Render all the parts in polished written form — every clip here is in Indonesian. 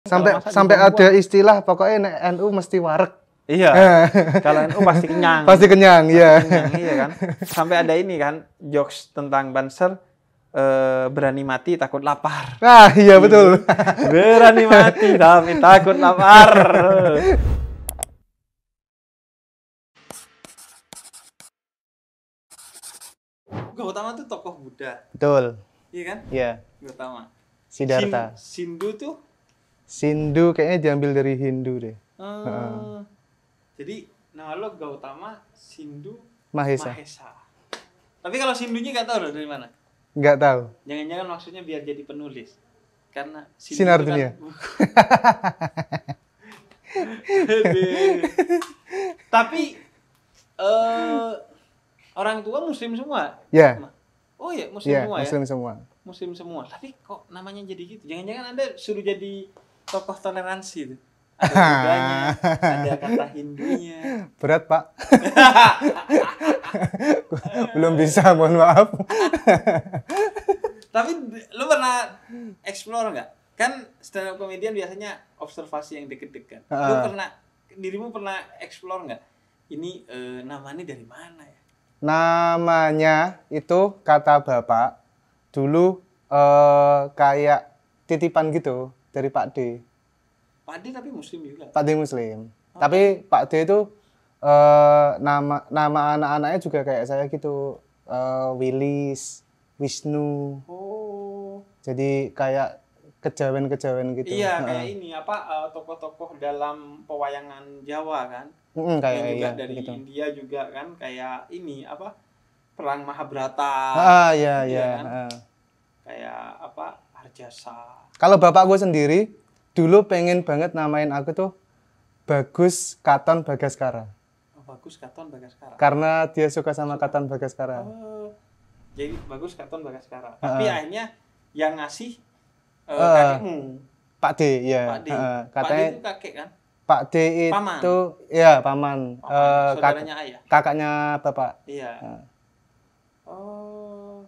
Sampai ada istilah pokoknya nek NU mesti wareg. Iya. Kalau NU pasti kenyang. Pasti kenyang, iya. Iya kan. Sampai ada ini kan jokes tentang Banser, berani mati takut lapar. Ah, iya betul. Berani mati tapi takut lapar. Gautama tuh tokoh Buddha. Betul. Iya kan? Iya. Gautama. Siddhartha. Sindu tuh? Sindu kayaknya diambil dari Hindu deh. Jadi nama lo Gautama, Sindu, Mahesa. Tapi kalau Sindunya nggak tahu loh dari mana? Nggak tahu. Jangan-jangan maksudnya biar jadi penulis. Karena Sindu Sinar kan, dunia. Tapi orang tua Muslim semua. Ya. Oh iya, Muslim Ya, semua Muslim ya. semua. Muslim semua. Tapi kok namanya jadi gitu? Jangan-jangan Anda suruh jadi tokoh toleransi tuh. Ada Buddhanya, ada kata Hindunya. Berat, Pak. Belum bisa, mohon maaf. Tapi lu pernah explore nggak? Kan stand up comedian biasanya observasi yang deket-deket. Dirimu pernah explore nggak? Ini namanya dari mana ya? Namanya itu kata bapak dulu kayak titipan gitu dari Pak D. Pak D tapi Muslim juga. Pak D Muslim. Tapi Pak D itu nama anak-anaknya juga kayak saya gitu. Willis, Wisnu. Oh. Jadi kayak kejawen-kejawen gitu. Iya, kayak ini tokoh-tokoh dalam pewayangan Jawa kan. Kayak yang juga iya, dari gitu. India juga kan, kayak ini Perang Mahabharata. Iya. Kan? Kayak Harjasa. Kalau bapak gue sendiri dulu pengen banget namain aku tuh Bagus Katon Bagaskara. Oh, Bagus Katon Bagaskara. Karena dia suka sama Katon Bagaskara. Jadi Bagus Katon Bagaskara. Tapi akhirnya yang ngasih kakekmu. Pak D, ya. Pak D. Katanya Pak D itu kakek kan? Pak D itu ya paman. Saudaranya ayah. Kakaknya bapak. Iya. Oh.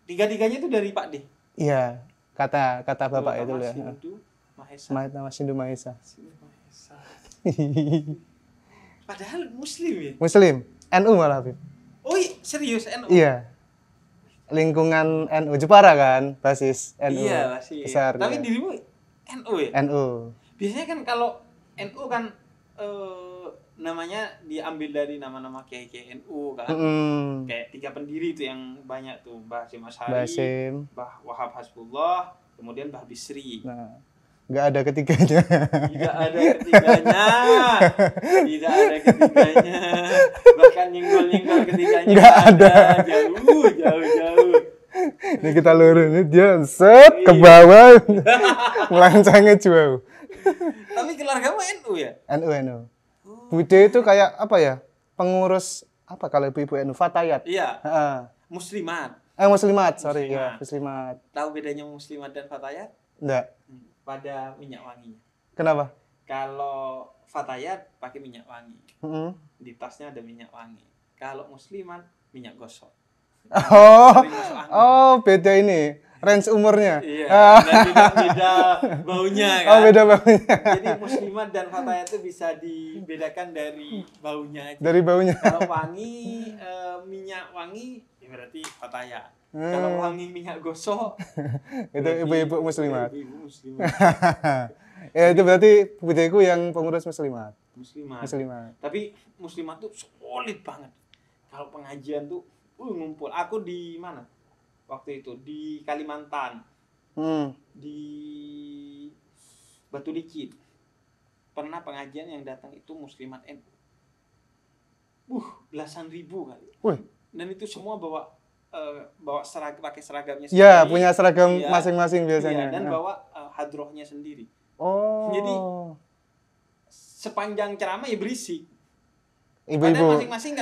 Tiga-tiganya itu dari Pak D. Iya. Kata bapak itu ya. Sindu Mahesa. Nama Sindu Mahesa. Sindu Mahesa. Padahal Muslim ya? Muslim. NU malah, Bib. Oh, serius NU? Iya. Lingkungan NU Jepara kan, basis NU. Iya, basis. Besar. Tapi ya. dirimu NU ya? NU. Biasanya kan kalau NU kan namanya diambil dari nama-nama kiai-kiai NU kan. Kayak 3 pendiri itu yang banyak tuh, Mbah Hasyim Asy'ari, Mbah Wahab Hasbullah, kemudian Mbah Bisri. Nah, nggak ada ketiganya. Tidak ada ketiganya. Tidak ada ketiganya. Bahkan nyenggol-nyenggol ketiganya Nggak ada. Jauh. Ini kita lurus, ini dia set ke bawah. Melancangnya jauh. Tapi keluargamu NU ya? NU. Bude itu kayak apa ya? Pengurus apa kalau ibu-ibu NU? Fatayat. Iya. Muslimat. Muslimat, sorry ya, Muslimat. Tahu bedanya Muslimat dan Fatayat? Enggak. Pada minyak wanginya. Kenapa? Kalau Fatayat pakai minyak wangi. Di tasnya ada minyak wangi. Kalau Muslimat minyak gosok. Oh, beda ini. Range umurnya. Iya. Dan beda baunya kan. Oh, beda baunya. Jadi Muslimat dan Fatayat itu bisa dibedakan dari baunya aja. Dari baunya. Kalau wangi minyak wangi ya berarti Fatayat. Kalau wangi minyak gosok itu ibu-ibu Muslimat. Ibu Muslimat. Ya itu berarti budeku yang pengurus Muslimat. Muslimat. Tapi Muslimat tuh solid banget. Kalau pengajian tuh ngumpul. Aku di mana? Waktu itu di Kalimantan. Di Batu Licin. Pernah pengajian yang datang itu Muslimat NU. Belasan ribu kali. Dan itu semua bawa seragam, pakai seragamnya sendiri. Ya, punya seragam masing-masing biasanya. Iya, dan bawa hadrohnya sendiri. Oh. Jadi sepanjang ceramah ya berisik. Ibu-ibu. Padahal masing-masing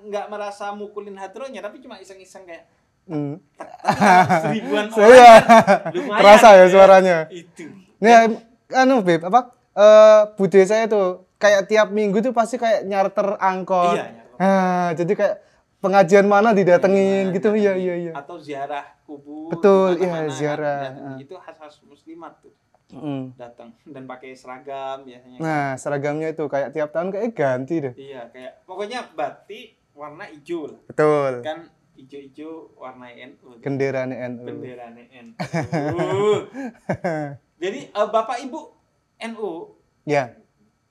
nggak merasa mukulin hadrohnya, tapi cuma iseng-iseng kayak. Tapi seribuan orang kan, lumayan. Terasa ya suaranya. Itu. Nih, Beb, bude saya tuh kayak tiap minggu tuh pasti kayak nyarter angkot. Iya. Jadi kayak pengajian mana didatengin gitu. Iya, iya, iya. Atau ziarah kubur. Betul, iya, ziarah. Itu khas-khas muslimat tuh. Mm. Datang dan pakai seragam biasanya. Nah, seragamnya itu kayak tiap tahun kayak ganti deh. Iya, kayak pokoknya batik warna hijau lah. Betul. Kan hijau-hijau warna NU. Genderane NU. Benderane NU. Jadi Bapak Ibu NU. Ya.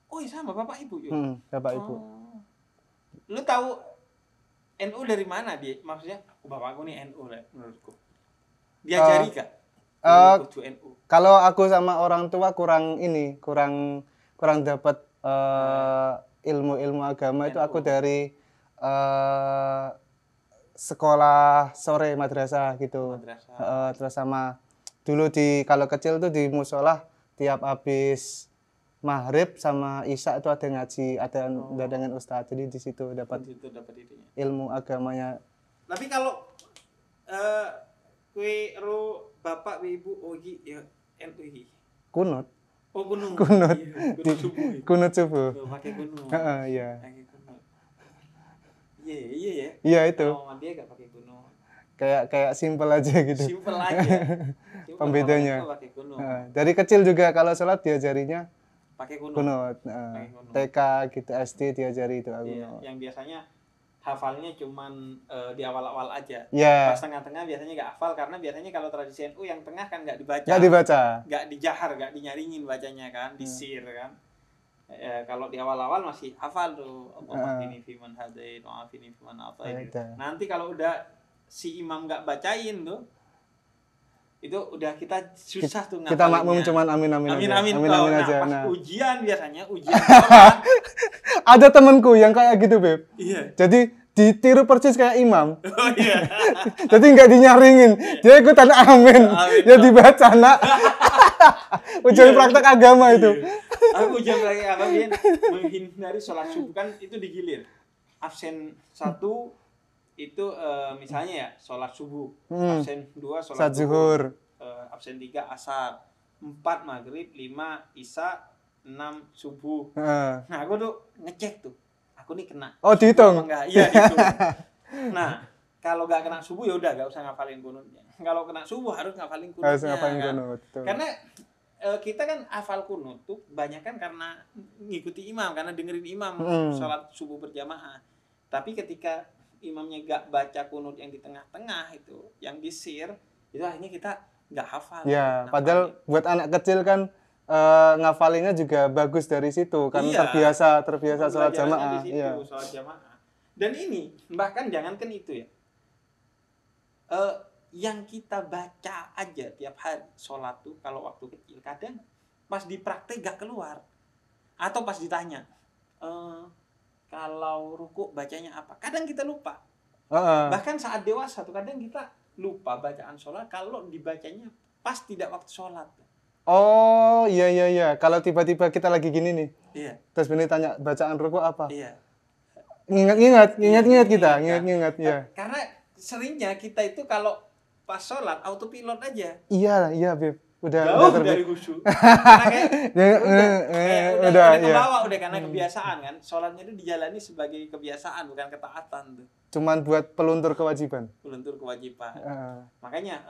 Oh, iya sama Bapak Ibu yuk. Bapak Ibu. Lu tahu NU dari mana dia? Maksudnya, bapakku nih NU lah menurutku. Diajari kah? NU. Kalau aku sama orang tua kurang dapat ilmu agama itu aku dari sekolah sore madrasah gitu. Terus sama dulu kalau kecil tuh di musola tiap habis maghrib sama isya itu ada ngaji, ada dengan ustadz, jadi di situ dapat ilmu agamanya. Tapi kalau kue ro bapak ibu ogi ya NU iki. Kunut. Oh kunut. Kunut. Kunut subuh. Kunut subuh. Pakai kunut. Iya. Pakai kunut. Iya ya. Iya itu. Oh, dia enggak pakai kunut. Kayak simpel aja gitu. Simpel aja. Pembedanya. Dari kecil juga kalau sholat diajarinya pakai kunut. TK gitu, SD diajari itu aku. Iya, yang biasanya hafalnya cuman di awal-awal aja. Yeah. Pas tengah-tengah biasanya nggak hafal karena biasanya kalau tradisi NU yang tengah kan nggak dibaca. Nggak dijahar, nggak dinyaringin bacanya kan, disir kan. Kalau di awal-awal masih hafal tuh. Allahumma fiman hadain wa afini fiman atain. Nanti kalau udah si imam nggak bacain tuh, itu udah kita susah tuh ngapalinnya. Kita makmum cuman amin aja. Pas ujian biasanya ada temanku yang kayak gitu, Beb. Iya. Jadi ditiru persis kayak imam. Oh iya. Jadi nggak dinyaringin. Dia ikutan amin. Ya dibaca, Nak. Ujian praktek agama itu. Aku ujian praktek agama menghindari sholat subuh kan itu digilir. Absen 1 itu misalnya ya sholat subuh, absen 2 sholat zuhur, absen 3 asar, 4 maghrib, 5 isya, 6 subuh. Nah aku tuh ngecek tuh, aku nih kena. Oh dihitung? Iya dihitung. Nah kalau gak kena subuh ya udah gak usah ngafalin kunutnya. Kalau kena subuh harus ngafalin kunutnya. Harus ngafalin kunut. Karena kita kan hafal kunut tuh banyak kan karena ngikuti imam, karena dengerin imam sholat subuh berjamaah. Tapi ketika imamnya gak baca kunut yang di tengah-tengah itu, yang disir, itu akhirnya kita gak hafal. Ya, padahal buat anak kecil kan ngafalinnya juga bagus dari situ, kan terbiasa sholat jamaah. Iya. Sholat jamaah. Dan ini bahkan jangankan itu ya, yang kita baca aja tiap hari sholat tuh kalau waktu kecil kadang pas di praktek gak keluar, atau pas ditanya. Kalau ruku bacanya apa? Kadang kita lupa. Bahkan saat dewasa tuh kadang kita lupa bacaan sholat kalau dibacanya pas tidak waktu sholat. Oh iya. Kalau tiba-tiba kita lagi gini nih. Iya. Terus bener tanya bacaan ruku apa? Iya. Ingat kita. Ya. Karena seringnya kita itu kalau pas sholat autopilot aja. Iya Beb. Udah dari khusyuk. Udah kebawa karena kebiasaan kan. Sholatnya itu dijalani sebagai kebiasaan bukan ketaatan tuh. Cuman buat peluntur kewajiban. Makanya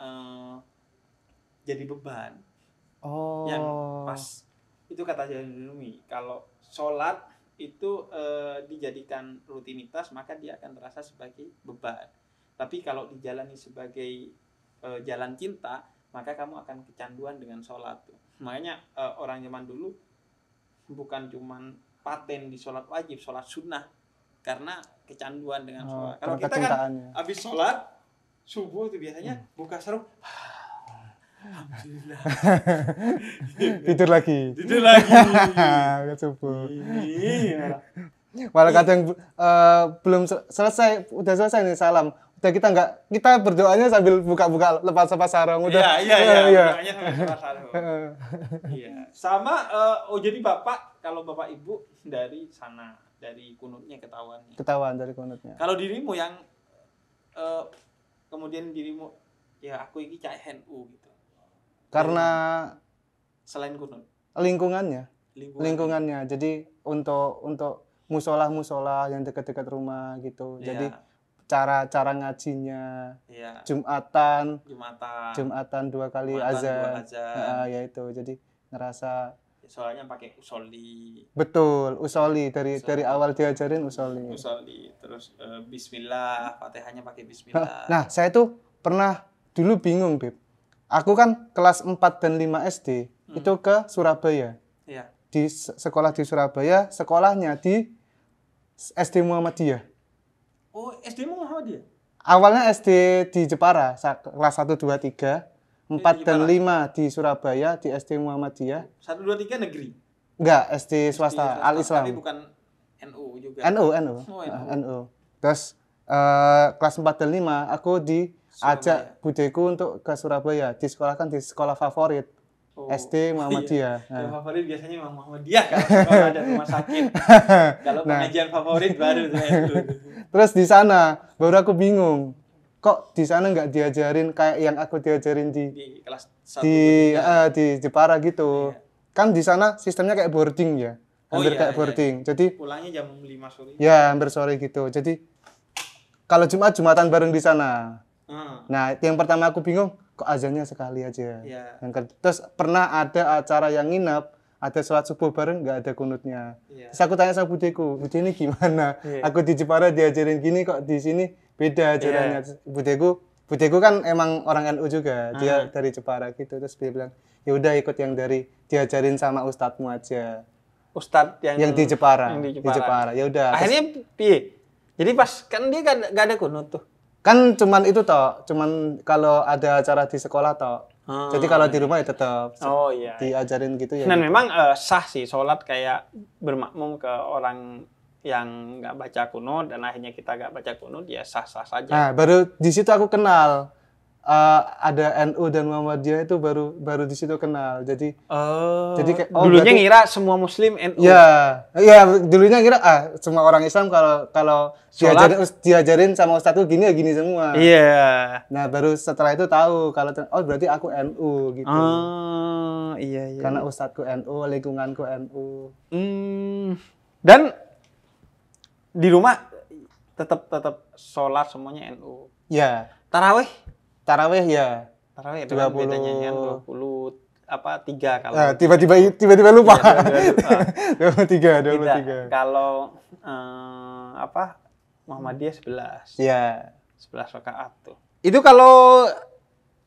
jadi beban. Oh. Yang pas itu kata Jalil Rumi, kalau sholat itu dijadikan rutinitas maka dia akan terasa sebagai beban. Tapi kalau dijalani sebagai jalan cinta, maka kamu akan kecanduan dengan sholat. Makanya orang zaman dulu bukan cuman paten di sholat wajib, sholat sunnah, karena kecanduan dengan sholat. Kalau kita kan habis sholat subuh itu biasanya buka sarung, alhamdulillah, tidur lagi. Subuh. Malah kadang belum selesai, udah selesai nih salam. Udah kita berdoanya sambil buka-buka lepas sarung udah. Iya. Doanya sambil lepas sarung. Iya. Sama jadi Bapak kalau Bapak Ibu dari sana, dari kunutnya ketahuan dari kunutnya. Kalau dirimu yang kemudian dirimu ya aku ini cak NU gitu. Karena selain kunut. Lingkungannya. Jadi untuk musola yang dekat-dekat rumah gitu. Ya. Jadi cara ngajinya. Iya. Jumatan 2 kali Jumatan, azan. 2 azan. Ya itu. Jadi ngerasa soalnya pakai usoli. Betul, usoli dari awal diajarin usoli. Terus bismillah, Fatihahnya pakai bismillah. Nah, saya tuh pernah dulu bingung, Beb. Aku kan kelas 4 dan 5 SD itu ke Surabaya. Iya. Di sekolah di Surabaya, sekolahnya di SD Muhammadiyah. Oh, SD Muhammadiyah? Awalnya SD di Jepara, kelas 1, 2, 3. 4 dan 5 di Surabaya, di SD Muhammadiyah. 1, 2, 3 negeri? Enggak, SD swasta, Al-Islam. Tapi bukan NU juga? NU. Oh, NU. Terus kelas 4 dan 5 aku diajak budeku untuk ke Surabaya. Disekolahkan di sekolah favorit. SD Muhammadiyah. Iya. Yang favorit biasanya memang Muhammadiyah kalau ada rumah sakit. Kalau pengajian favorit baru tuh NU. Terus di sana baru aku bingung. Kok di sana nggak diajarin kayak yang aku diajarin di kelas 1 di Jepara gitu. Iya. Kan di sana sistemnya kayak boarding ya. Hampir kayak boarding. Iya. Jadi pulangnya jam 5 sore. Ya, hampir sore gitu. Jadi kalau Jumatan bareng di sana. Nah, yang pertama aku bingung, kok azannya sekali aja. Iya. Terus pernah ada acara yang nginep, ada sholat subuh bareng nggak ada kunutnya. Iya. Terus aku tanya sama budeku, Bude ini gimana? Iya. Aku di Jepara diajarin gini kok di sini beda ajarannya. Iya. Budeku kan emang orang NU juga, dia dari Jepara gitu. Terus dia bilang, ya udah ikut yang dari diajarin sama ustadzmu aja. Ustadz yang di Jepara. Di Jepara. Ya udah. Akhirnya piye? Jadi pas kan dia gak ada kunut tuh. Kan cuman itu toh, cuman kalau ada acara di sekolah toh. Jadi kalau di rumah ya tetap diajarin gitu ya. Dan memang sah sih sholat kayak bermakmum ke orang yang nggak baca kunut dan akhirnya kita nggak baca kunut ya sah-sah saja. Nah, baru di situ aku kenal ada NU dan Muhammadiyah itu baru di situ kenal. Jadi kayak dulunya berarti, ngira semua muslim NU. Iya, dulunya ngira semua orang Islam kalau diajarin sama ustadz tuh gini ya gini semua. Iya. Nah, baru setelah itu tahu kalau berarti aku NU gitu. Iya. Karena ustadzku NU, lingkunganku NU. Dan di rumah tetap sholat semuanya NU. Iya. Tarawih ya. Tarawih ada bedanya kan 3 kalau. Tiba-tiba lupa. 23. Kalau Muhammadiyah 11. Iya. 11 rakaat tuh. Itu kalau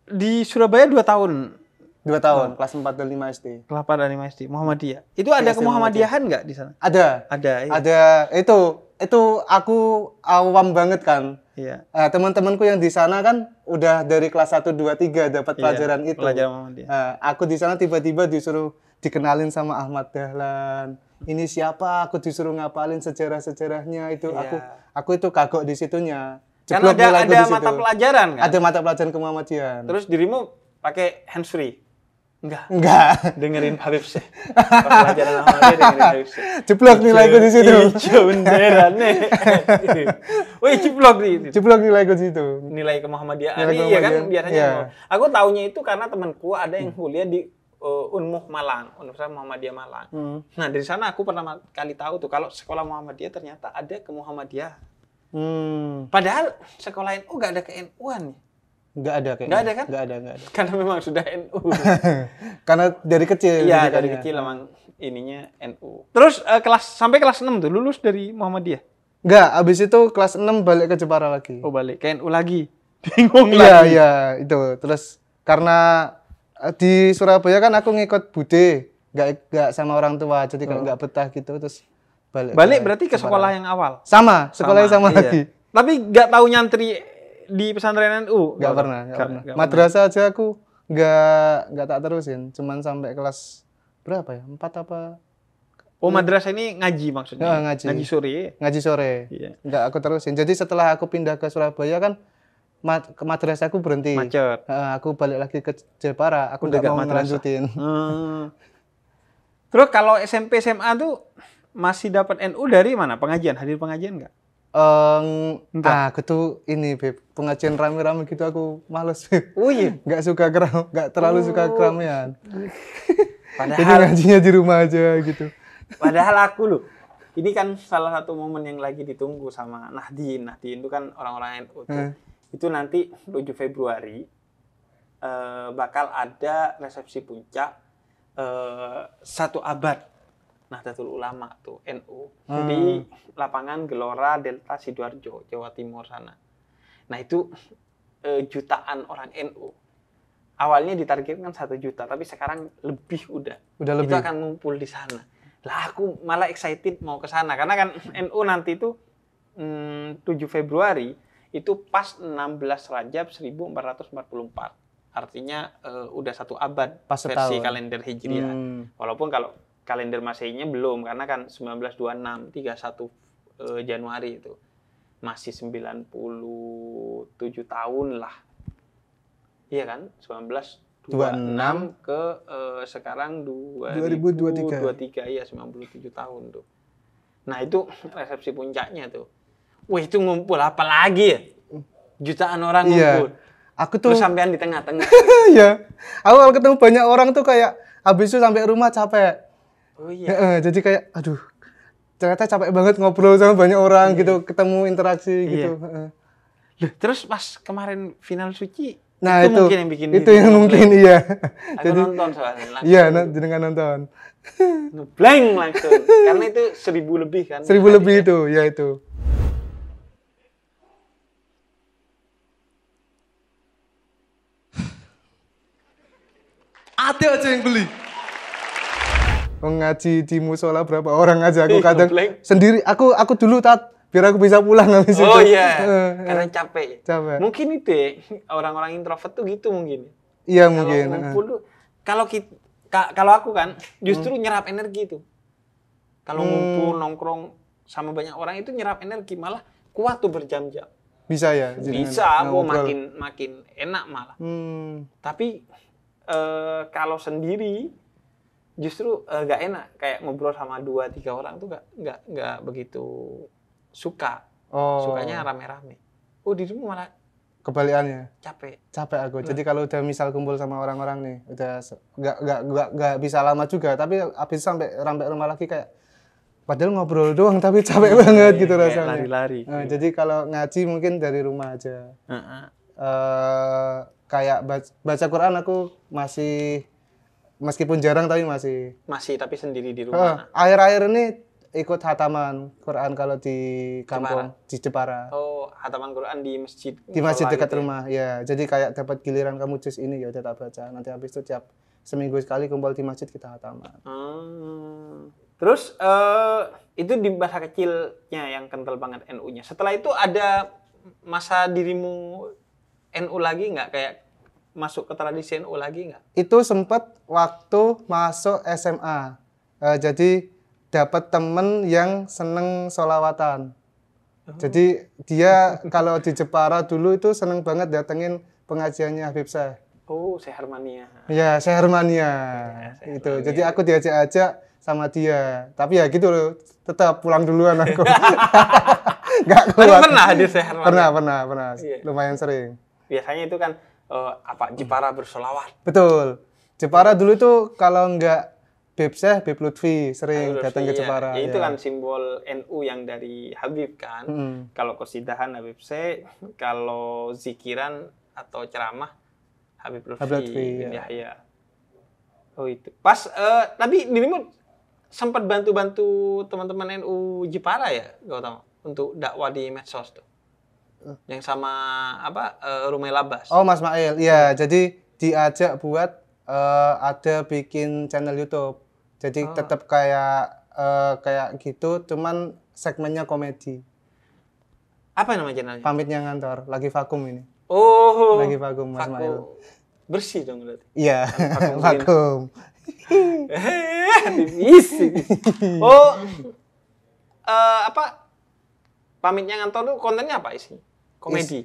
di Surabaya 2 tahun. 2 tahun, kelas 4 dan 5 SD. Kelas 4 dan 5 SD, Muhammadiyah. Itu ada kemuhammadiyahan nggak di sana? Ada. Iya. Ada. Itu aku awam banget kan. Iya. Teman-temanku yang di sana kan udah dari kelas 1, 2, 3 dapat pelajaran itu. Pelajaran Muhammadiyah. Aku di sana tiba-tiba disuruh dikenalin sama Ahmad Dahlan. Ini siapa? Aku disuruh ngapalin sejarah-sejarahnya itu. Iya. Aku itu kagok di situnya. Kan ada mata pelajaran kan? Ada mata pelajaran kemuhammadiyahan. Terus dirimu pakai handsfree? Enggak. Dengerin Habib Syekh. Pelajaran Muhammadiyah dengerin Habib Syekh. Jeblok nilaiku di situ. Ijo beneran nih. Wih, jeblok nilaiku di situ. Nilai kemuhammadiyahan. Iya kan biasanya. Iya. Aku taunya itu karena temanku ada yang kuliah di Unmuh Malang, Universitas Muhammadiyah Malang. Nah, dari sana aku pertama kali tahu tuh kalau sekolah Muhammadiyah ternyata ada kemuhammadiyah. Padahal sekolah NU enggak ada ke-NU-an. Enggak ada kayaknya. Enggak ada kan? Enggak ada. Karena memang sudah NU. Karena dari kecil. Iya, dari kecil memang ininya NU. Terus sampai kelas 6 tuh lulus dari Muhammadiyah? Enggak, abis itu kelas 6 balik ke Jepara lagi. Oh, balik ke NU lagi. Bingung lagi. Iya, itu. Terus karena di Surabaya kan aku ngikut bude, enggak sama orang tua, jadi kayak enggak betah gitu terus balik berarti ke sekolah yang awal. Sekolahnya sama lagi. Tapi enggak tahu nyantri di pesantren NU? Enggak pernah. Madrasah aja aku enggak tak terusin, cuman sampai kelas berapa ya? 4 apa? Oh, madrasah ini ngaji maksudnya? Ngaji sore? Ngaji sore. Iya. Enggak aku terusin. Jadi setelah aku pindah ke Surabaya kan ke madrasahku berhenti. Macet. Aku balik lagi ke Jepara, aku enggak mau ngelanjutin. Terus kalau SMP SMA tuh masih dapat NU dari mana? Pengajian, hadir pengajian enggak? Aku tuh ini, Beb, pengajian rame-rame gitu aku males, Beb. Oh iya? Enggak terlalu suka keramaian. Padahal jadi ngajinya di rumah aja gitu. Padahal aku loh, ini kan salah satu momen yang lagi ditunggu sama Nahdien. Nahdien itu kan orang-orang NU tuh. Itu nanti 7 Februari bakal ada resepsi puncak 1 abad Nahdlatul Ulama tuh NU di lapangan Gelora Delta Sidoarjo, Jawa Timur sana. Nah itu jutaan orang NU. Awalnya ditargetkan 1 juta, tapi sekarang lebih udah lebih. Itu akan ngumpul di sana. Lah aku malah excited mau ke sana karena kan NU nanti itu 7 Februari itu pas 16 Rajab 1444. Artinya udah 1 abad pas versi kalender Hijriah. Walaupun kalau kalender Masehinya belum karena kan 1926 31 Januari itu. Masih 97 tahun lah. Iya kan? 1926 ke sekarang 2023 iya 97 tahun tuh. Nah, itu resepsi puncaknya tuh. Wah, itu ngumpul apa lagi ya? Jutaan orang ngumpul. Aku tuh sampean di tengah-tengah. Iya. Aku kalau ketemu banyak orang tuh kayak habis itu sampai rumah capek. Oh iya. Jadi kayak aduh. Ternyata capek banget ngobrol sama banyak orang gitu, ketemu interaksi gitu. Loh, terus pas kemarin final suci nah itu mungkin yang bikin itu yang mungkin iya. Aku nonton soalnya langsung. Iya, dengan nonton. Blank langsung. Karena itu 1000 lebih kan. 1000 lebih itu, ya itu. Ada aja yang beli. Ngaji di musola berapa orang aja aku kadang sendiri. Aku dulu biar aku bisa pulang habis itu. Oh iya, karena capek. Capek. Mungkin itu ya, orang-orang introvert tuh gitu mungkin. Iya mungkin. Kalau aku kan justru nyerap energi itu. Kalau ngumpul nongkrong sama banyak orang itu nyerap energi, malah kuat tuh berjam-jam. Bisa ya? Bisa, makin enak malah. Tapi kalau sendiri justru nggak enak, kayak ngobrol sama 2-3 orang tuh nggak begitu suka. Sukanya rame-rame. Di rumah malah kebalikannya. Capek aku. Jadi kalau udah misal kumpul sama orang-orang nih, udah nggak bisa lama juga, tapi habis sampai rumah lagi kayak padahal ngobrol doang tapi capek banget gitu rasanya. Lari-lari. Jadi kalau ngaji mungkin dari rumah aja. Kayak baca Quran aku masih meskipun jarang tapi masih tapi sendiri di rumah. Akhir-akhir ini ikut hataman Quran kalau di kampung di Jepara. Hataman Quran di masjid. Di masjid dekat rumah, ya. Jadi kayak dapat giliran kamu juz ini ya udah tak baca. Nanti habis itu tiap seminggu sekali kumpul di masjid kita hataman. Terus itu di masa kecilnya yang kental banget NU-nya. Setelah itu ada masa dirimu NU lagi nggak, kayak masuk ke tradisi NU lagi nggak? Itu sempat waktu masuk SMA. Jadi dapat temen yang seneng sholawatan. Jadi dia kalau di Jepara dulu itu seneng banget datengin pengajiannya Habib Syekh. Syekh Hermania. Iya, Syekh Hermania. Itu. Jadi aku diajak-ajak sama dia. Tapi ya gitu loh, tetap pulang duluan aku. Nggak keluar. Pernah hadir Syekh Hermania? Pernah. Lumayan sering. Biasanya itu kan Jepara bersolawat. Betul. Jepara dulu itu kalau nggak Habib Syekh, Habib Lutfi sering datang ke Jepara. Itu kan simbol NU yang dari Habib kan. Kalau qasidahan Habib Syekh, kalau zikiran atau ceramah Habib Lutfi. Ya. Itu. Pas tadi dirimu sempat bantu-bantu teman-teman NU Jepara ya, Gautama, untuk dakwah di medsos tuh. Yang sama Rumai Labas. Mas Mail. Iya, jadi diajak buat ada bikin channel YouTube. Jadi tetap kayak gitu, cuman segmennya komedi. Apa nama channelnya? Pamitnya Ngantor, lagi vakum ini. Lagi vakum Mas Mail. Bersih dong berarti. Iya, vakum. Isi. Pamitnya Ngantor tuh kontennya apa isinya? Komedi.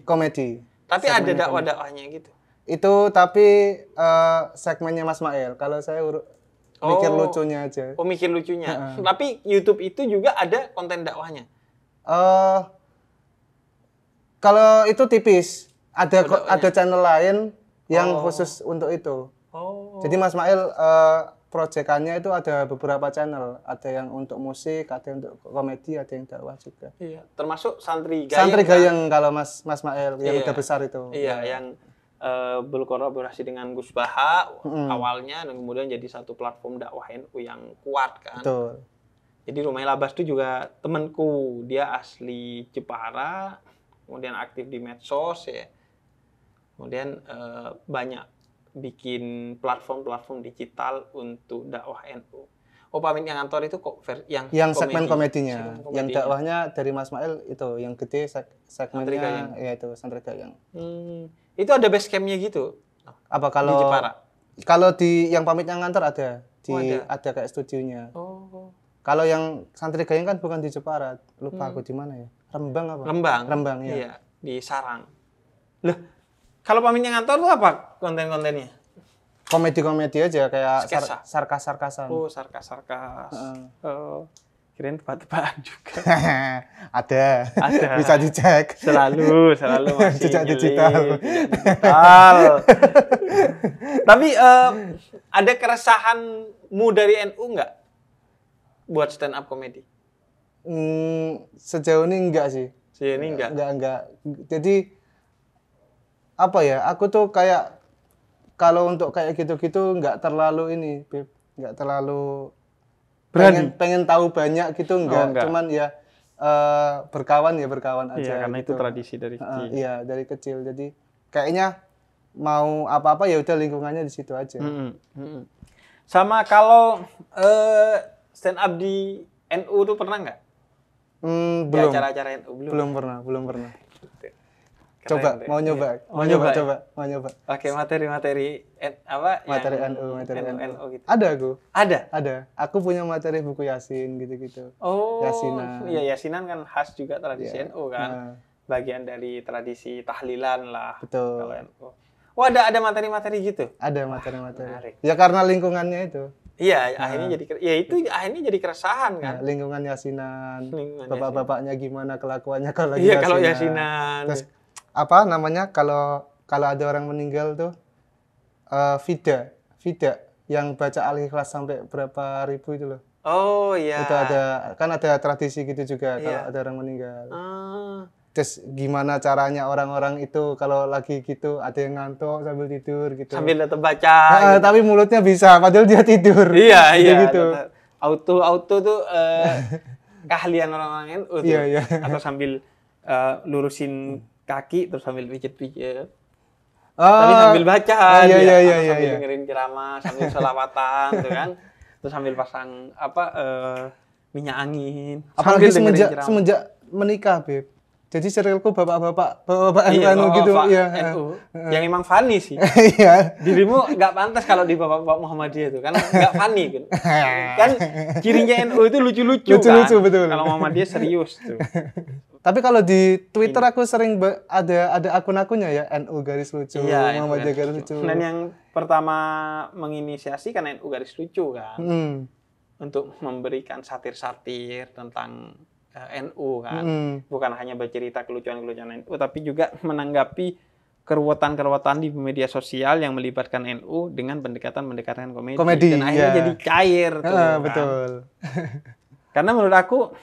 Tapi segmennya ada dakwah-dakwahnya gitu. Itu tapi segmennya Mas Mail. Kalau saya mikir lucunya aja. Mikir lucunya. Tapi YouTube itu juga ada konten dakwahnya. Kalau itu tipis. Ada channel lain yang khusus untuk itu. Jadi Mas Mail proyekannya itu ada beberapa channel, ada yang untuk musik, ada yang untuk komedi, ada yang dakwah juga. Iya, termasuk Santri Gayeng. Santri Gayeng kalau Mas Mael yang udah besar itu. Iya, yang berkolaborasi dengan Gus Baha awalnya, dan kemudian jadi satu platform dakwah NU yang kuat kan. Betul. Jadi Rumai Labas itu juga temanku, dia asli Jepara, kemudian aktif di medsos ya, kemudian banyak bikin platform digital untuk dakwah NU. Oh, Pamit yang Ngantor itu kok yang segmen komedinya. Yang dakwahnya dari Mas Mael itu yang gede segmennya ya itu Santri Gayeng. Itu ada base camp-nya gitu. Apa kalau di Jepara? Kalau di yang Pamit yang Ngantor ada ada kayak studionya. Oh. Kalau yang Santri Gayeng kan bukan di Jepara, lupa aku di mana ya. Rembang apa? Rembang ya. Iya, di Sarang. Loh, kalau Pamit yang Ngantor itu apa konten-kontennya? Komedi-komedi aja kayak sarkas-sarkasan. Oh, sarkas-sarkas. Kirain tebak-tebakan juga. Ada. Bisa dicek. Selalu masih jejak digital. Tapi ada keresahanmu dari NU nggak buat stand up komedi? Sejauh ini enggak sih. Sejauh ini enggak. Jadi apa ya? Aku tuh kayak kalau untuk kayak gitu-gitu enggak terlalu ini, Beb. Enggak terlalu pengen tahu banyak gitu enggak. Cuman ya berkawan aja. Iya, karena gitu. itu tradisi dari kecil. Iya, dari kecil. Jadi kayaknya mau apa-apa ya udah lingkungannya di situ aja. Sama kalau stand up di NU tuh pernah nggak? Belum. Di acara-acara NU belum pernah. Coba, mau nyoba. Pakai materi NU gitu. Ada aku. Ada. Aku punya materi buku Yasin gitu-gitu. Oh. Yasinan. Iya, Yasinan kan khas juga tradisi NU kan. Bagian dari tradisi tahlilan lah. Betul. Kalau NU. Oh, ada materi-materi gitu. Ada materi-materi. Ya karena lingkungannya itu. Iya, akhirnya jadi keresahan kan. Ya, lingkungan Yasinan. Bapak-bapaknya gimana kelakuannya kalau lagi Yasinan. Iya, kalau Yasinan. Terus apa namanya kalau ada orang meninggal tuh fida yang baca Al-Ikhlas sampai berapa ribu itu loh. Oh iya. Itu ada tradisi gitu juga kalau ada orang meninggal. Terus gimana caranya orang-orang itu kalau lagi gitu ada yang ngantuk sambil tidur gitu. Sambil tetap baca. Gitu. Tapi mulutnya bisa padahal dia tidur. Iya. Gitu. Auto tuh keahlian orang-orang NU tuh. Iya. Atau sambil lurusin kaki terus sambil pijit-pijit. Tapi sambil baca iya. Dengerin ceramah sambil selawatan tuh kan. Terus sambil pasang minyak angin. Apalagi semenjak menikah, Beb. Jadi serialku bapak-bapak NU gitu ya. NU. Yang emang funny sih. Iya. Dirimu nggak pantas kalau di bapak-bapak Muhammadiyah itu kan nggak funny kan. Kan cirinya NU itu lucu-lucu kan. Lucu betul. Kalau Muhammadiyah serius tuh. Tapi kalau di Twitter aku sering ada akun-akunnya ya NU garis lucu, Muhammadiyah garis lucu. Dan yang pertama menginisiasi kan NU garis lucu kan. Untuk memberikan satir-satir tentang NU kan. Bukan hanya bercerita kelucuan-kelucuan NU tapi juga menanggapi keruwetan-keruwetan di media sosial yang melibatkan NU dengan pendekatan komedi. Dan akhirnya jadi cair tuh. Betul. Karena menurut aku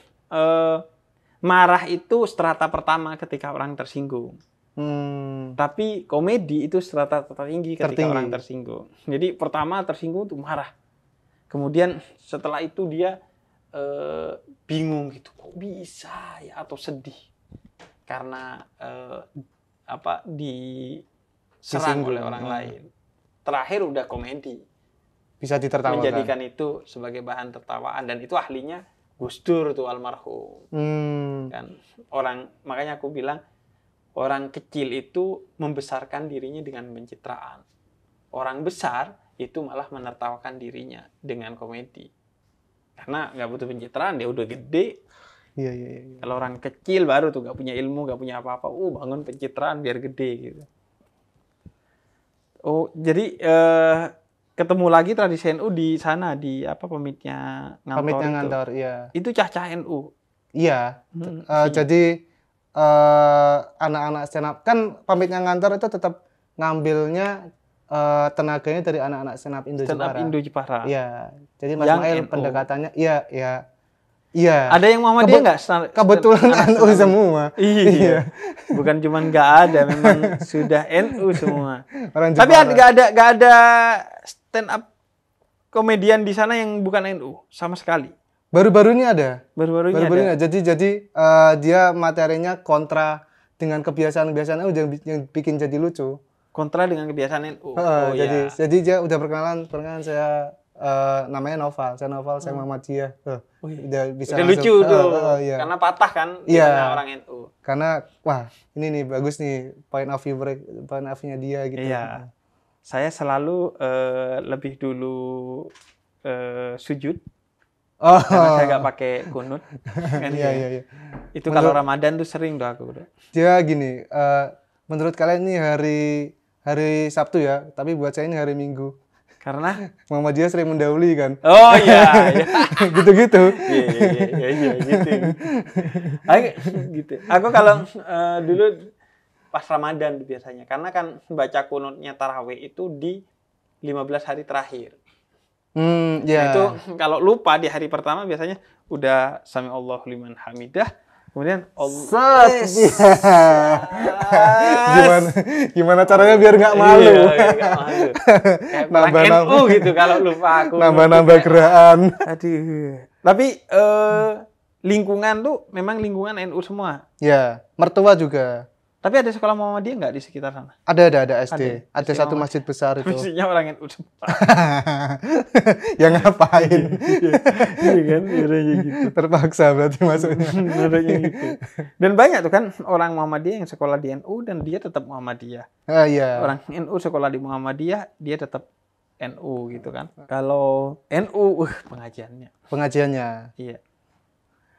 marah itu strata pertama ketika orang tersinggung. Tapi komedi itu strata tertinggi ketika orang tersinggung. Jadi pertama tersinggung tuh marah. Kemudian setelah itu dia bingung gitu, kok bisa ya, atau sedih karena diserang oleh orang lain. Terakhir udah komedi. Bisa ditertawakan. Menjadikan itu sebagai bahan tertawaan, dan itu ahlinya Gus Dur tuh almarhum. Kan makanya aku bilang orang kecil itu membesarkan dirinya dengan pencitraan. Orang besar itu malah menertawakan dirinya dengan komedi. Karena nggak butuh pencitraan, dia udah gede. Iya. Kalau orang kecil baru tuh nggak punya ilmu, nggak punya apa-apa, bangun pencitraan biar gede gitu. Jadi ketemu lagi tradisi NU di sana di Pamitnya Ngantor. Pamitnya Ngantor, iya. Itu cah-cah NU. Iya. Jadi anak-anak stand up kan Pamitnya Ngantor itu tetap ngambilnya tenaganya dari anak-anak Stand Up Indo Jepara. Indo Jepara. Iya. Jadi Mas Mail pendekatannya iya. Ada yang Muhammadiyah nggak? Kebetulan NU semua. Iya. Bukan cuma nggak ada, memang sudah NU semua. Tapi nggak ada stand up komedian di sana yang bukan NU sama sekali. Baru-baru ini ada. Baru-baru ini ada. Jadi dia materinya kontra dengan kebiasaan-kebiasaan NU yang bikin jadi lucu. Kontra dengan kebiasaan NU. Jadi dia udah perkenalan saya namanya Noval. Saya Muhammadiyah. Udah bisa udah lucu tuh. Iya. Karena patah kan orang NU. Karena wah, ini nih bagus nih point of view-nya dia gitu. Iya. Saya selalu lebih dulu sujud. Karena saya nggak pakai kunut. Kan iya. Itu kalau Ramadan tuh sering tuh aku udah. Dia gini, menurut kalian ini hari Sabtu ya, tapi buat saya ini hari Minggu. Karena Muhammadiyah sering mendahului kan. Oh iya. Gitu-gitu. Iya gitu. Aku kalau dulu pas Ramadan biasanya, karena kan baca kunutnya tarawih itu di 15 hari terakhir. Itu kalau lupa di hari pertama biasanya udah sami Allahu liman hamidah, kemudian Allah. Gimana caranya biar nggak malu? Nambah gitu kalau lupa aku. Nambah gerakan. Aduh. Tapi lingkungan tuh memang lingkungan NU semua. Ya, mertua juga. Tapi ada sekolah Muhammadiyah nggak di sekitar sana? Ada SD. Ada satu masjid besar itu. Masjidnya orang NU semua. Ya ngapain? Iya kan, gitu. Terpaksa berarti masuknya. Gitu. Dan banyak tuh kan orang Muhammadiyah yang sekolah di NU dan dia tetap Muhammadiyah. Iya. Orang NU sekolah di Muhammadiyah, dia tetap NU gitu kan. Kalau NU pengajiannya. Iya.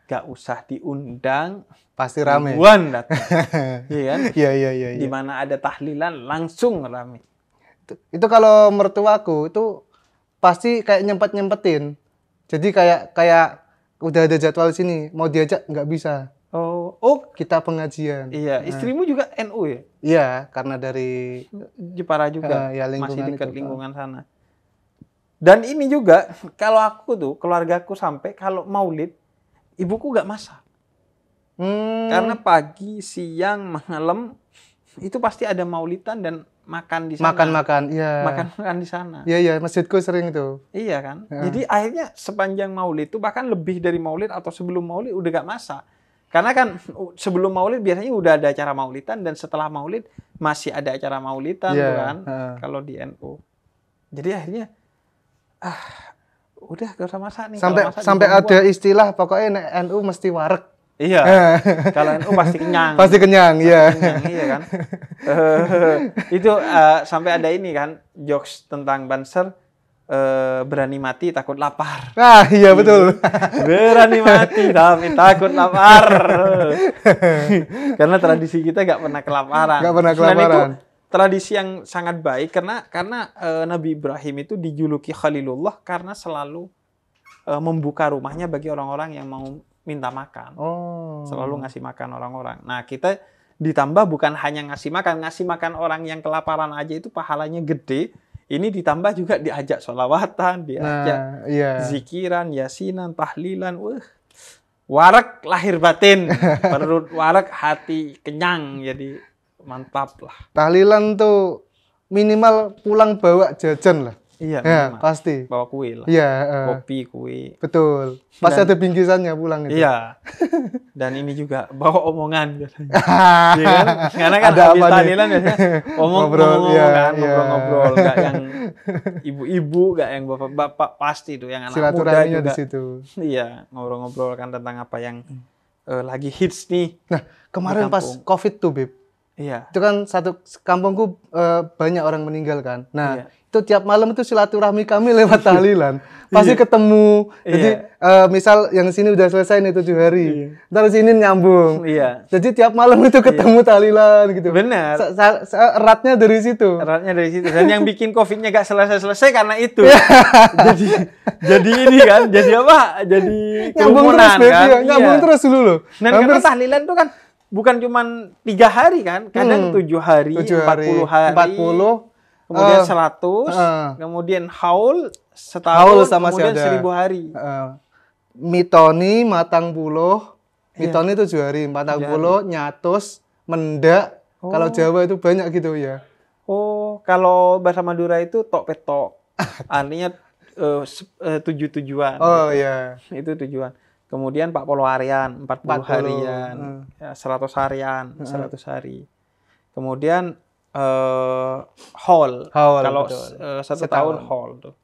Gak usah diundang, pasti rame. Ribuan datang. Iya kan? Iya. Di mana ada tahlilan langsung rame. Itu kalau mertuaku itu pasti kayak nyempetin. Jadi kayak udah ada jadwal sini, mau diajak nggak bisa. Oh, kita pengajian. Iya, istrimu juga NU ya? Iya, karena dari Jepara juga. Ya, masih dekat lingkungan sana. Dan ini juga kalau aku tuh keluargaku sampai kalau maulid ibuku nggak masak. Karena pagi, siang, malam itu pasti ada maulidan dan makan di sana. Makan, iya. Makan di sana. Iya, masjidku sering tuh. Iya kan? Ya. Jadi akhirnya sepanjang maulid itu bahkan lebih dari maulid atau sebelum maulid udah gak masak. Karena kan sebelum maulid biasanya udah ada acara maulidan dan setelah maulid masih ada acara maulidan kan kalau di NU. Jadi akhirnya udah gak usah masak nih. Sampai ada istilah pokoknya NU mesti wareg. Iya. Kalau NU pasti kenyang. Pasti kenyang, iya. Iya kan? Itu sampai ada ini kan jokes tentang Banser, berani mati takut lapar. Iya betul. Berani mati tapi takut lapar. Karena tradisi kita nggak pernah kelaparan. Nggak pernah kelaparan. Dan itu tradisi yang sangat baik karena Nabi Ibrahim itu dijuluki Khalilullah karena selalu membuka rumahnya bagi orang-orang yang mau minta makan. Selalu ngasih makan orang-orang. Nah, kita ditambah bukan hanya ngasih makan orang yang kelaparan aja itu pahalanya gede. Ini ditambah juga diajak sholawatan, diajak zikiran, yasinan, tahlilan. Warak lahir batin, perut warak, hati kenyang. Jadi mantap lah. Tahlilan tuh minimal pulang bawa jajan lah. Iya, pasti. Bawa kue lah. Iya, kopi, kue. Betul. Pasti ada bingkisannya pulang itu. Iya. Dan ini juga bawa omongan biasanya. Iya kan? Karena kan habis tahlilan biasanya ngobrol kan, ngobrol-ngobrol, enggak yang ibu-ibu, enggak yang bapak-bapak, pasti tuh yang anak muda juga. Di situ. Iya, ngobrol-ngobrol kan tentang apa yang lagi hits nih. Nah, kemarin pas Covid tuh, Beb. Iya. Itu kan satu kampungku banyak orang meninggal kan. Nah, itu tiap malam itu silaturahmi kami lewat tahlilan. Pasti ketemu. Jadi misal yang sini udah selesai nih 7 hari. Ntar sini nyambung. Jadi tiap malam itu ketemu tahlilan gitu. Benar. Eratnya dari situ. Dan yang bikin Covid-nya gak selesai karena itu. jadi ini kan, jadi apa? Jadi kerumunan kan. Nyambung terus dulu loh. Dan karena tahlilan itu kan bukan cuma 3 hari kan, kadang 7 hari, 40 hari. kemudian 100, kemudian haul setahun, haul sama kemudian ada 1000 hari. Mitoni, matang puluh, mitoni 7 hari, matang puluh, nyatus, mendak. Kalau Jawa itu banyak gitu ya. Oh, kalau bahasa Madura itu tok petok. Artinya 7 tujuan. Oh gitu. iya. Itu tujuan. Kemudian 40 harian, 40 harian, ya, 100 harian, 100 hari. Kemudian haul. Kalau satu tahun haul tuh.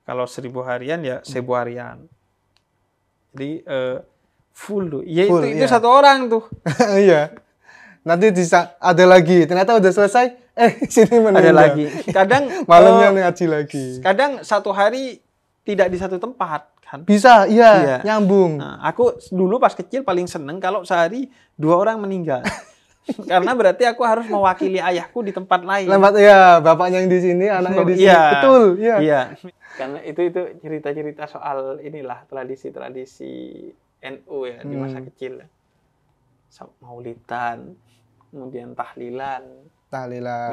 Kalau 1000 harian ya 1000 harian. Jadi full tuh. Ya full, itu satu orang tuh. Iya. Nanti ada lagi. Ternyata udah selesai. Sini meninggal. Ada lagi. Kadang malamnya ngaji lagi. Kadang satu hari tidak di satu tempat kan. Bisa, iya. Nyambung. Nah, aku dulu pas kecil paling seneng kalau sehari 2 orang meninggal. Karena berarti aku harus mewakili ayahku di tempat lain. Ya, bapaknya yang di sini, anaknya di sini. Betul, iya. Iya. Karena itu cerita-cerita soal inilah tradisi-tradisi NU ya di masa kecil. Maulidan, kemudian tahlilan,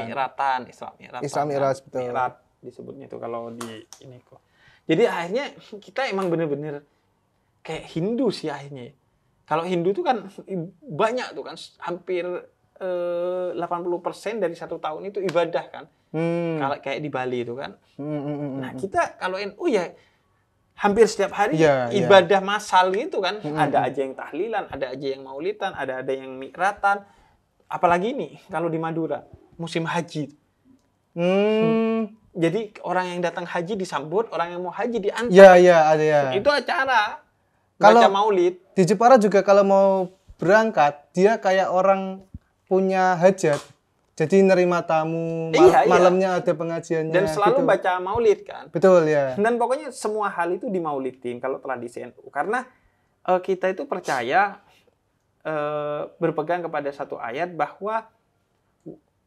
mi'ratan, Isra Mi'raj, betul. Mi'raj disebutnya itu kalau di ini kok. Jadi akhirnya kita emang bener-bener kayak Hindu sih akhirnya. Kalau Hindu tuh kan banyak tuh kan, hampir 80% dari 1 tahun itu ibadah kan. Kalau kayak di Bali itu kan. Nah kita kalau NU ya hampir setiap hari ibadah massal gitu kan. Ada aja yang tahlilan, ada aja yang maulidan, ada yang mi'ratan. Apalagi nih kalau di Madura musim haji. Jadi orang yang datang haji disambut, orang yang mau haji diantar. Iya, ada ya. Itu acara. Kalau baca maulid. Di Jepara juga kalau mau berangkat, dia kayak orang punya hajat. Jadi nerima tamu, malamnya ada pengajiannya. Dan selalu gitu. Baca maulid kan. Betul ya. Dan pokoknya semua hal itu dimaulidin kalau tradisi NU. Karena kita itu percaya berpegang kepada satu ayat bahwa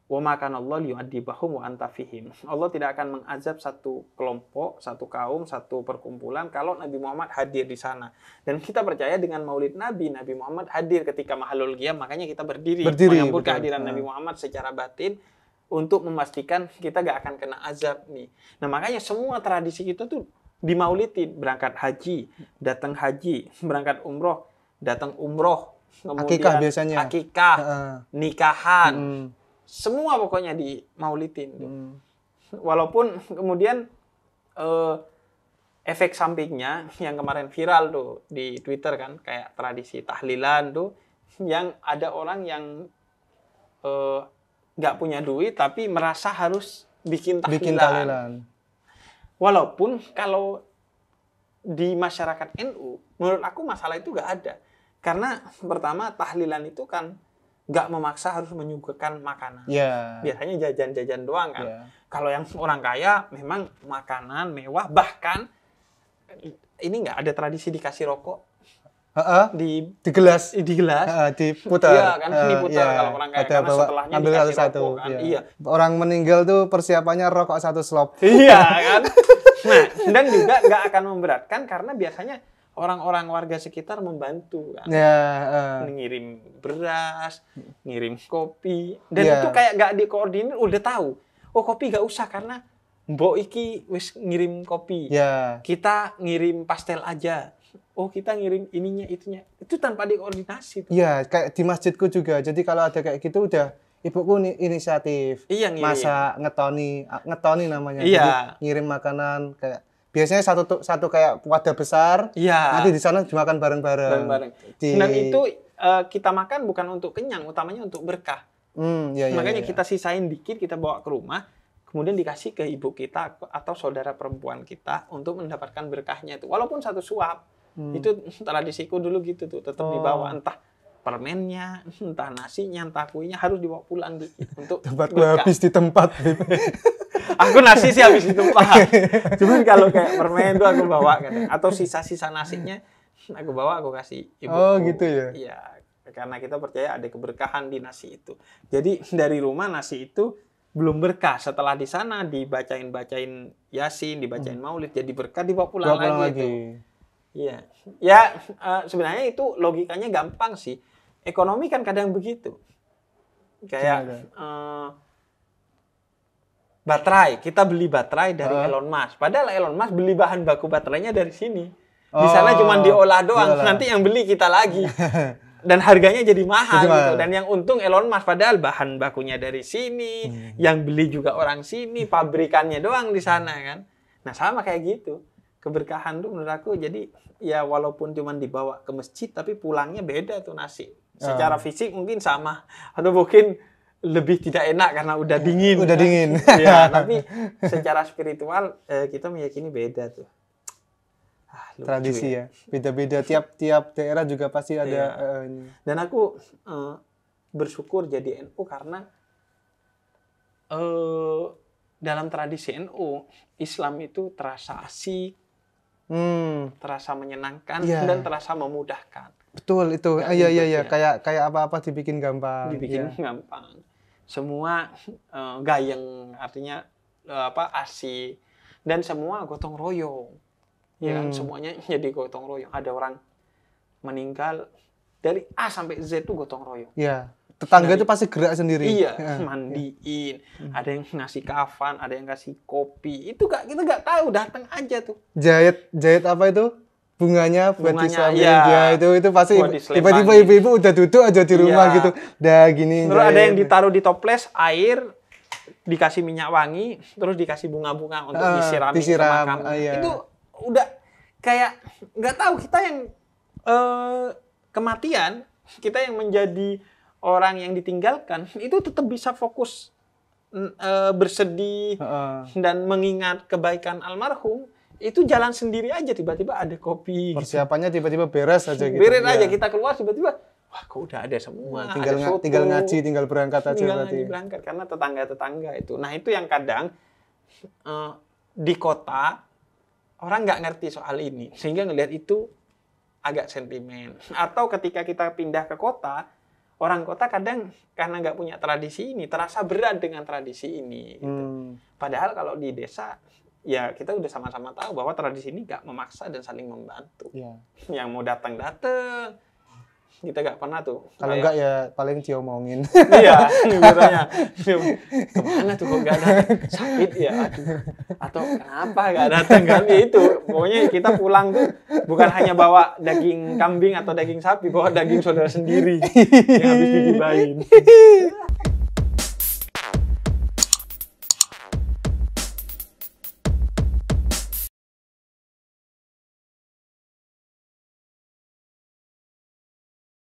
wa ma kana Allah liyu'adzibahum wa anta fihim. Allah tidak akan mengazab satu kelompok, satu kaum, satu perkumpulan kalau Nabi Muhammad hadir di sana. Dan kita percaya dengan Maulid Nabi Muhammad hadir ketika Mahalul Qiyam, makanya kita berdiri menyambut kehadiran Nabi Muhammad secara batin untuk memastikan kita gak akan kena azab nih. Nah, makanya semua tradisi kita tuh dimaulidin, berangkat haji, datang haji, berangkat umroh, datang umroh, kemudian akikah biasanya. Akikah, nikahan. Semua pokoknya di maulidin. Walaupun kemudian efek sampingnya yang kemarin viral tuh di Twitter kan, kayak tradisi tahlilan tuh, yang ada orang yang nggak punya duit tapi merasa harus bikin tahlilan. Walaupun kalau di masyarakat NU, menurut aku masalah itu nggak ada. Karena pertama tahlilan itu kan nggak memaksa harus menyuguhkan makanan. Biasanya jajan-jajan doang kan. Kalau yang orang kaya memang makanan mewah, bahkan ini nggak ada tradisi dikasih rokok. Di gelas. Diputar. Iya kan, diputar kalau orang kaya. Karena setelahnya ambil dikasih satu. Rokok kan. Iya. Orang meninggal tuh persiapannya rokok 1 slop. Iya kan. Nah, dan juga nggak akan memberatkan karena biasanya orang-orang warga sekitar membantu kan. Ngirim beras, ngirim kopi. Dan itu kayak gak dikoordinir, udah tahu. Oh, kopi gak usah karena mbok iki wis ngirim kopi. Kita ngirim pastel aja. Oh, kita ngirim ininya, itunya. Itu tanpa dikoordinasi. Iya, kayak di masjidku juga. Jadi kalau ada kayak gitu udah ibuku inisiatif. Masak, ngetoni namanya. Jadi ngirim makanan kayak biasanya satu kayak wadah besar, nanti di sana dimakan bareng-bareng. Dan itu kita makan bukan untuk kenyang, utamanya untuk berkah. Makanya kita sisain dikit, kita bawa ke rumah, kemudian dikasih ke ibu kita atau saudara perempuan kita untuk mendapatkan berkahnya itu. Walaupun 1 suap, itu tradisiku dulu gitu tuh, tetap dibawa entah permennya, entah nasinya, entah kuenya harus dibawa pulang dikit untuk tempatku habis di tempat. Aku nasi sih habis di tempat. Cuman kalau kayak permen tuh aku bawa kan. Atau sisa-sisa nasinya aku bawa, aku kasih ibuku. Oh gitu ya? Iya, karena kita percaya ada keberkahan di nasi itu. Jadi dari rumah nasi itu belum berkah. Setelah di sana dibacain Yasin, dibacain Maulid, jadi berkah, dibawa pulang lagi. Iya. Ya, sebenarnya itu logikanya gampang sih. Ekonomi kan kadang begitu. Kayak baterai. Kita beli baterai dari Elon Musk. Padahal Elon Musk beli bahan baku baterainya dari sini. Di sana cuma diolah doang. Nanti yang beli kita lagi. Dan harganya jadi mahal gitu. Dan yang untung Elon Musk, padahal bahan bakunya dari sini, yang beli juga orang sini, pabrikannya doang di sana kan. Nah, sama kayak gitu. Keberkahan tuh menurut aku, jadi ya walaupun cuma dibawa ke masjid, tapi pulangnya beda tuh nasi. Secara fisik mungkin sama, atau mungkin lebih tidak enak karena udah dingin. Udah dingin. Ya, tapi secara spiritual kita meyakini beda tuh. Tradisi ya, beda-beda tiap daerah juga pasti ada. Dan aku bersyukur jadi NU karena dalam tradisi NU Islam itu terasa asik, terasa menyenangkan dan terasa memudahkan. Betul itu, iya. Kayak apa-apa dibikin gampang. Gampang. Semua gayeng, artinya asik, dan semua gotong royong. Ya kan, semuanya jadi gotong royong. Ada orang meninggal dari A sampai Z itu gotong royong. Iya. Tetangga itu pasti gerak sendiri. Iya, mandiin. Ada yang ngasih kafan, ada yang kasih kopi. Itu kita nggak tahu, datang aja tuh. Jahit apa itu? Bunganya buat diselamin ya, itu pasti tiba-tiba ibu-ibu udah duduk aja di rumah gitu. Udah gini. Terus ada yang ditaruh di toples air, dikasih minyak wangi, terus dikasih bunga-bunga untuk disiram. Itu udah kayak nggak tahu, kita yang kematian, kita yang menjadi orang yang ditinggalkan itu tetap bisa fokus bersedih dan mengingat kebaikan almarhum. Itu jalan sendiri aja, tiba-tiba ada kopi persiapannya gitu. Tiba-tiba beres aja gitu. Beres aja, kita keluar tiba-tiba wah kok udah ada semua. Tinggal ngaji, tinggal berangkat aja berarti. Berangkat karena tetangga-tetangga itu. Nah, itu yang kadang di kota orang nggak ngerti soal ini, sehingga ngelihat itu agak sentimen. Atau ketika kita pindah ke kota, orang kota kadang karena nggak punya tradisi ini, terasa berat dengan tradisi ini. Gitu. Padahal kalau di desa, ya kita udah sama-sama tahu bahwa tradisi ini nggak memaksa dan saling membantu. Yang mau datang, kita nggak pernah tuh. Kalau nggak ya paling diomongin. Iya, biasanya. Kemana tuh kok nggak datang? Sakit ya, aduh. Atau kenapa nggak datang kan? Itu pokoknya kita pulang tuh bukan hanya bawa daging kambing atau daging sapi, bawa daging saudara sendiri yang habis digibahin.